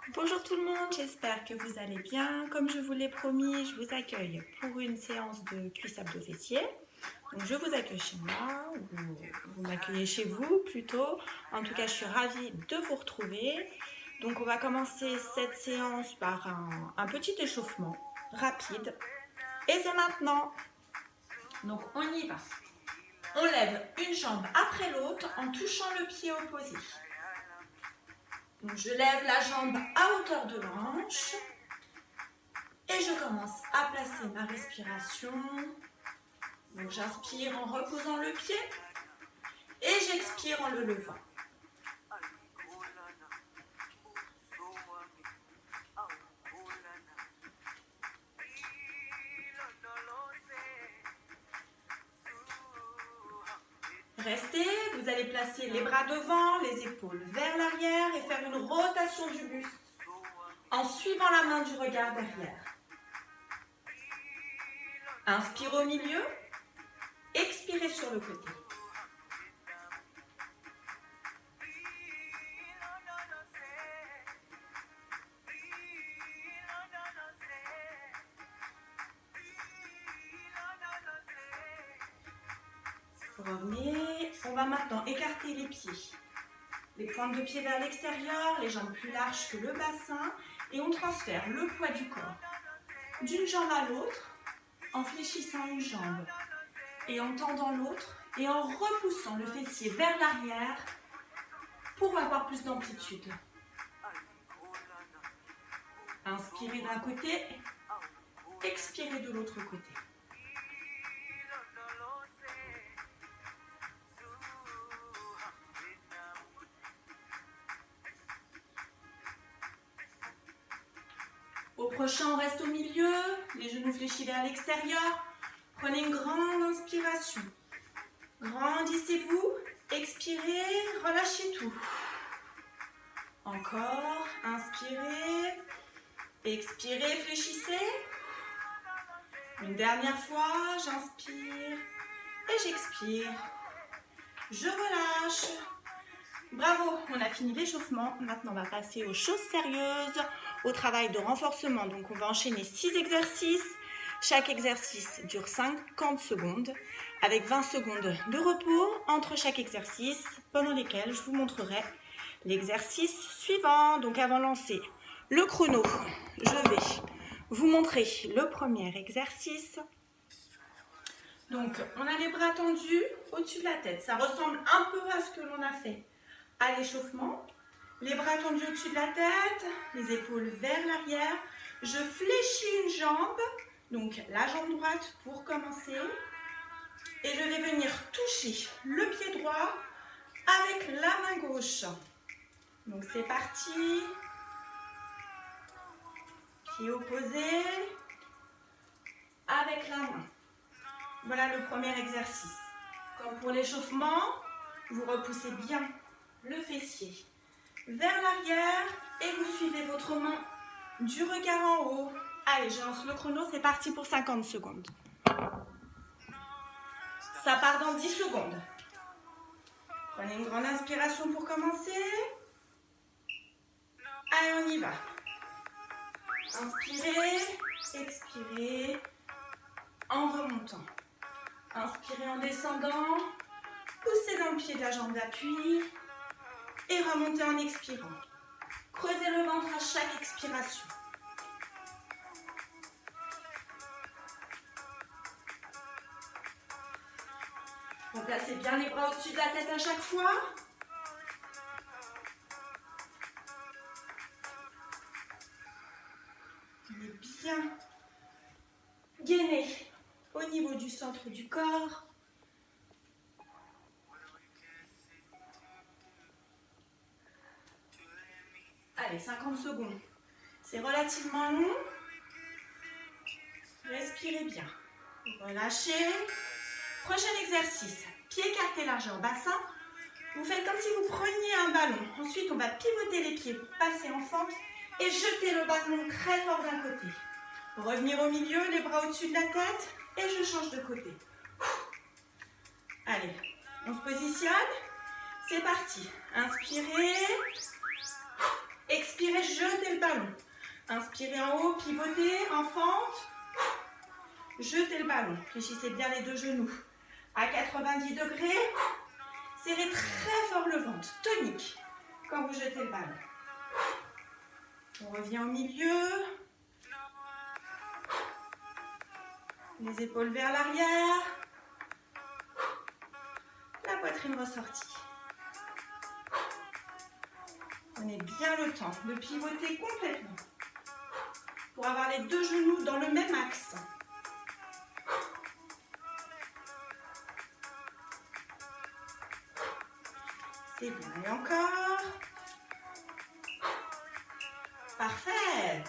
Bonjour tout le monde, j'espère que vous allez bien. Comme je vous l'ai promis, je vous accueille pour une séance de cuisse abdos-fessiers. Donc je vous accueille chez moi, ou vous m'accueillez chez vous plutôt. En tout cas, je suis ravie de vous retrouver. Donc on va commencer cette séance par un petit échauffement rapide. Et c'est maintenant. Donc on y va. On lève une jambe après l'autre en touchant le pied opposé. Donc je lève la jambe à hauteur de l'hanche et je commence à placer ma respiration. Donc j'inspire en reposant le pied et j'expire en le levant. Restez, vous allez placer les bras devant, les épaules vers l'arrière et faire une rotation du buste en suivant la main du regard derrière. Inspire au milieu, expirez sur le côté. Revenez, on va maintenant écarter les pieds. Les pointes de pied vers l'extérieur, les jambes plus larges que le bassin et on transfère le poids du corps d'une jambe à l'autre en fléchissant une jambe et en tendant l'autre et en repoussant le fessier vers l'arrière pour avoir plus d'amplitude. Inspirez d'un côté, expirez de l'autre côté. Au prochain, on reste au milieu, les genoux fléchis vers l'extérieur. Prenez une grande inspiration. Grandissez-vous, expirez, relâchez tout. Encore, inspirez, expirez, fléchissez. Une dernière fois, j'inspire et j'expire. Je relâche. Bravo, on a fini l'échauffement. Maintenant, on va passer aux choses sérieuses, au travail de renforcement. Donc, on va enchaîner 6 exercices. Chaque exercice dure 50 secondes, avec 20 secondes de repos entre chaque exercice, pendant lesquels je vous montrerai l'exercice suivant. Donc, avant de lancer le chrono, je vais vous montrer le premier exercice. Donc, on a les bras tendus au-dessus de la tête. Ça ressemble un peu à ce que l'on a fait à l'échauffement. Les bras tendus au-dessus de la tête, les épaules vers l'arrière. Je fléchis une jambe, donc la jambe droite pour commencer. Et je vais venir toucher le pied droit avec la main gauche. Donc c'est parti. Pied opposé avec la main. Voilà le premier exercice. Comme pour l'échauffement, vous repoussez bien le fessier vers l'arrière et vous suivez votre main du regard en haut. Allez, je lance le chrono, c'est parti pour 50 secondes. Ça part dans 10 secondes. Prenez une grande inspiration pour commencer. Allez, on y va. Inspirez, expirez en remontant. Inspirez en descendant. Poussez dans le pied de la jambe d'appui et remontez en expirant. Creusez le ventre à chaque expiration. Replacez bien les bras au-dessus de la tête à chaque fois. On est bien gainé au niveau du centre du corps. Allez, 50 secondes. C'est relativement long. Respirez bien. Relâchez. Prochain exercice. Pieds écartés largeur bassin. Vous faites comme si vous preniez un ballon. Ensuite, on va pivoter les pieds pour passer en fente et jeter le ballon très fort d'un côté. Revenir au milieu, les bras au-dessus de la tête et je change de côté. Allez, on se positionne. C'est parti. Inspirez. Expirez, jetez le ballon. Inspirez en haut, pivotez, en fente. Jetez le ballon. Fléchissez bien les deux genoux. À 90 degrés. Serrez très fort le ventre, tonique, quand vous jetez le ballon. On revient au milieu. Les épaules vers l'arrière. La poitrine ressortie. Prenez bien le temps de pivoter complètement pour avoir les deux genoux dans le même axe. C'est bien, et encore. Parfait.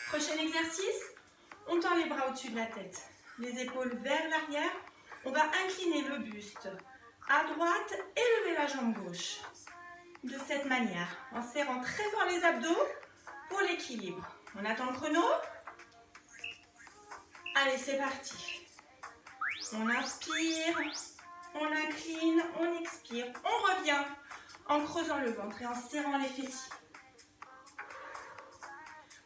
Prochain exercice, on tend les bras au-dessus de la tête, les épaules vers l'arrière. On va incliner le buste à droite et lever la jambe gauche. De cette manière, en serrant très fort les abdos pour l'équilibre. On attend le chrono. Allez, c'est parti. On inspire, on incline, on expire. On revient en creusant le ventre et en serrant les fessiers.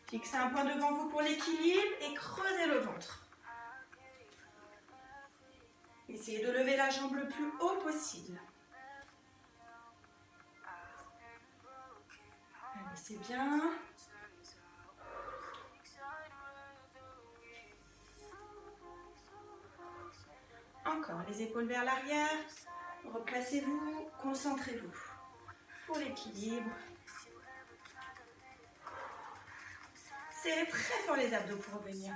Fixez un point devant vous pour l'équilibre et creusez le ventre. Essayez de lever la jambe le plus haut possible. Allez, c'est bien. Encore, les épaules vers l'arrière. Replacez-vous, concentrez-vous pour l'équilibre. Serrez très fort les abdos pour revenir.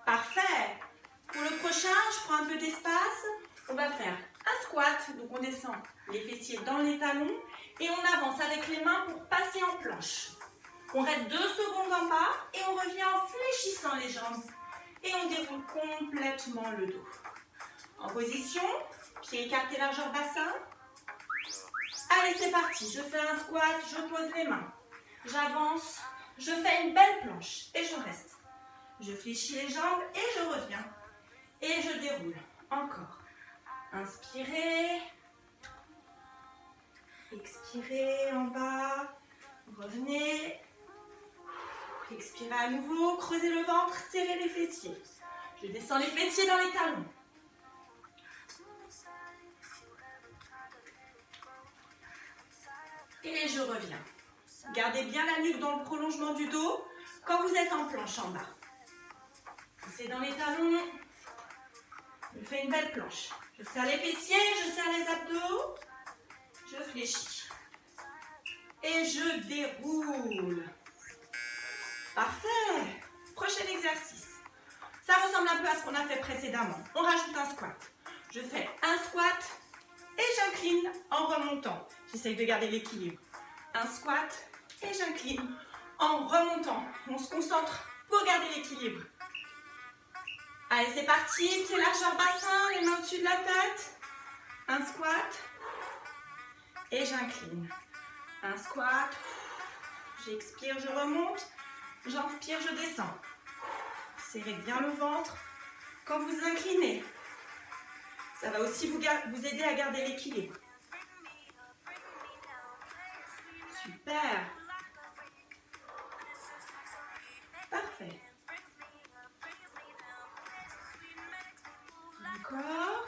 Parfait. Pour le prochain, je prends un peu d'espace. On va faire un squat. Donc on descend les fessiers dans les talons et on avance avec les mains pour passer en planche. On reste 2 secondes en bas et on revient en fléchissant les jambes. Et on déroule complètement le dos. En position, pieds écartés largeur bassin. Allez, c'est parti. Je fais un squat, je pose les mains. J'avance, je fais une belle planche et je reste. Je fléchis les jambes et je reviens. Et je déroule. Encore. Inspirez. Expirez en bas. Revenez. Expirez à nouveau. Creusez le ventre. Serrez les fessiers. Je descends les fessiers dans les talons. Et je reviens. Gardez bien la nuque dans le prolongement du dos quand vous êtes en planche en bas. Poussez dans les talons. Je fais une belle planche. Je serre les fessiers, je serre les abdos. Je fléchis. Et je déroule. Parfait. Prochain exercice. Ça ressemble un peu à ce qu'on a fait précédemment. On rajoute un squat. Je fais un squat et j'incline en remontant. J'essaye de garder l'équilibre. Un squat et j'incline en remontant. On se concentre pour garder l'équilibre. Allez, c'est parti. Pieds largeur bassin, les mains au-dessus de la tête. Un squat et j'incline. Un squat. J'expire, je remonte. J'inspire, je descends. Serrez bien le ventre quand vous inclinez. Ça va aussi vous aider à garder l'équilibre. Super. Parfait. Encore.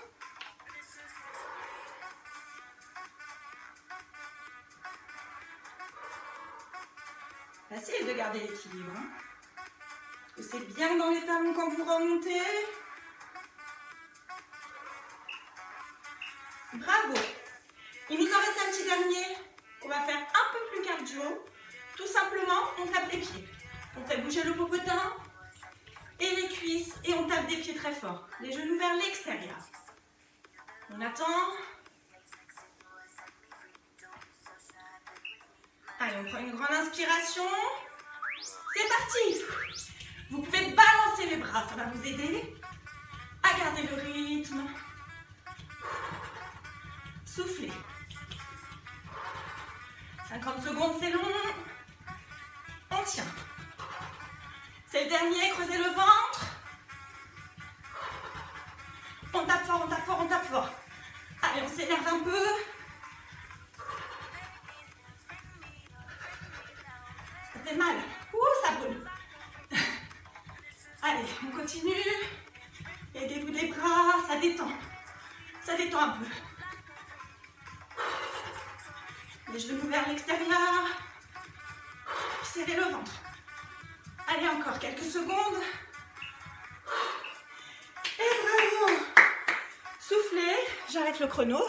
Facile de garder l'équilibre. Hein. C'est bien dans les talons quand vous remontez. Bravo. Il nous en reste un petit dernier. On va faire un peu plus cardio. Tout simplement, on tape les pieds. On fait bouger le popotin et les cuisses et on tape des pieds très fort. Les genoux vers l'extérieur. On attend. Allez, on prend une grande inspiration. C'est parti. Vous pouvez balancer les bras, ça va vous aider à garder le rythme. Soufflez. 50 secondes, c'est long. On tient. C'est le dernier, creusez le ventre. On tape fort, on tape fort, on tape fort. Allez, on s'énerve un peu. Ça fait mal. Ouh, ça brûle. Allez, on continue. Aidez-vous des bras, ça détend. Ça détend un peu. Les genoux vers l'extérieur. Serrez le ventre. Allez, encore quelques secondes. Et bravo. Soufflez, j'arrête le chrono.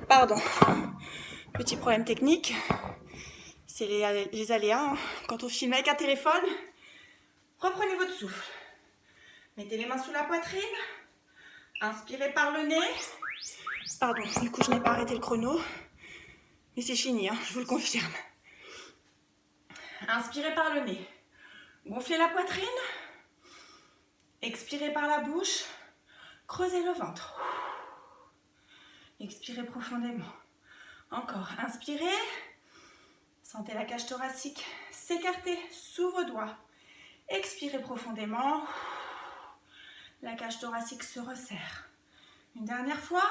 Pardon, petit problème technique. C'est les aléas, hein. Quand on filme avec un téléphone, reprenez votre souffle. Mettez les mains sous la poitrine. Inspirez par le nez. Pardon, du coup je n'ai pas arrêté le chrono. Mais c'est fini, hein, je vous le confirme. Inspirez par le nez. Gonflez la poitrine. Expirez par la bouche. Creusez le ventre. Expirez profondément. Encore, inspirez. Sentez la cage thoracique s'écarter sous vos doigts. Expirez profondément. La cage thoracique se resserre. Une dernière fois.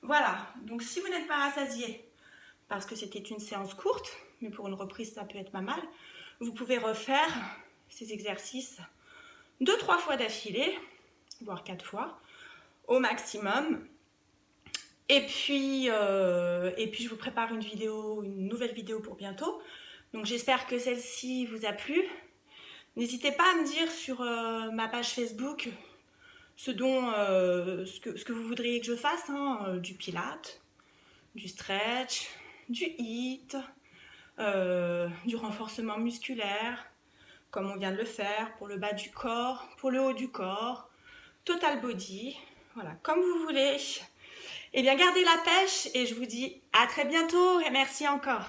Voilà, donc si vous n'êtes pas rassasié, parce que c'était une séance courte, mais pour une reprise ça peut être pas mal, vous pouvez refaire ces exercices 2-3 fois d'affilée, voire 4 fois, au maximum. Et puis je vous prépare une nouvelle vidéo pour bientôt. Donc j'espère que celle-ci vous a plu. N'hésitez pas à me dire sur ma page Facebook ce que vous voudriez que je fasse, hein, du pilates, du stretch, du HIIT, du renforcement musculaire, comme on vient de le faire, pour le bas du corps, pour le haut du corps, total body, voilà, comme vous voulez. Eh bien, gardez la pêche et je vous dis à très bientôt et merci encore.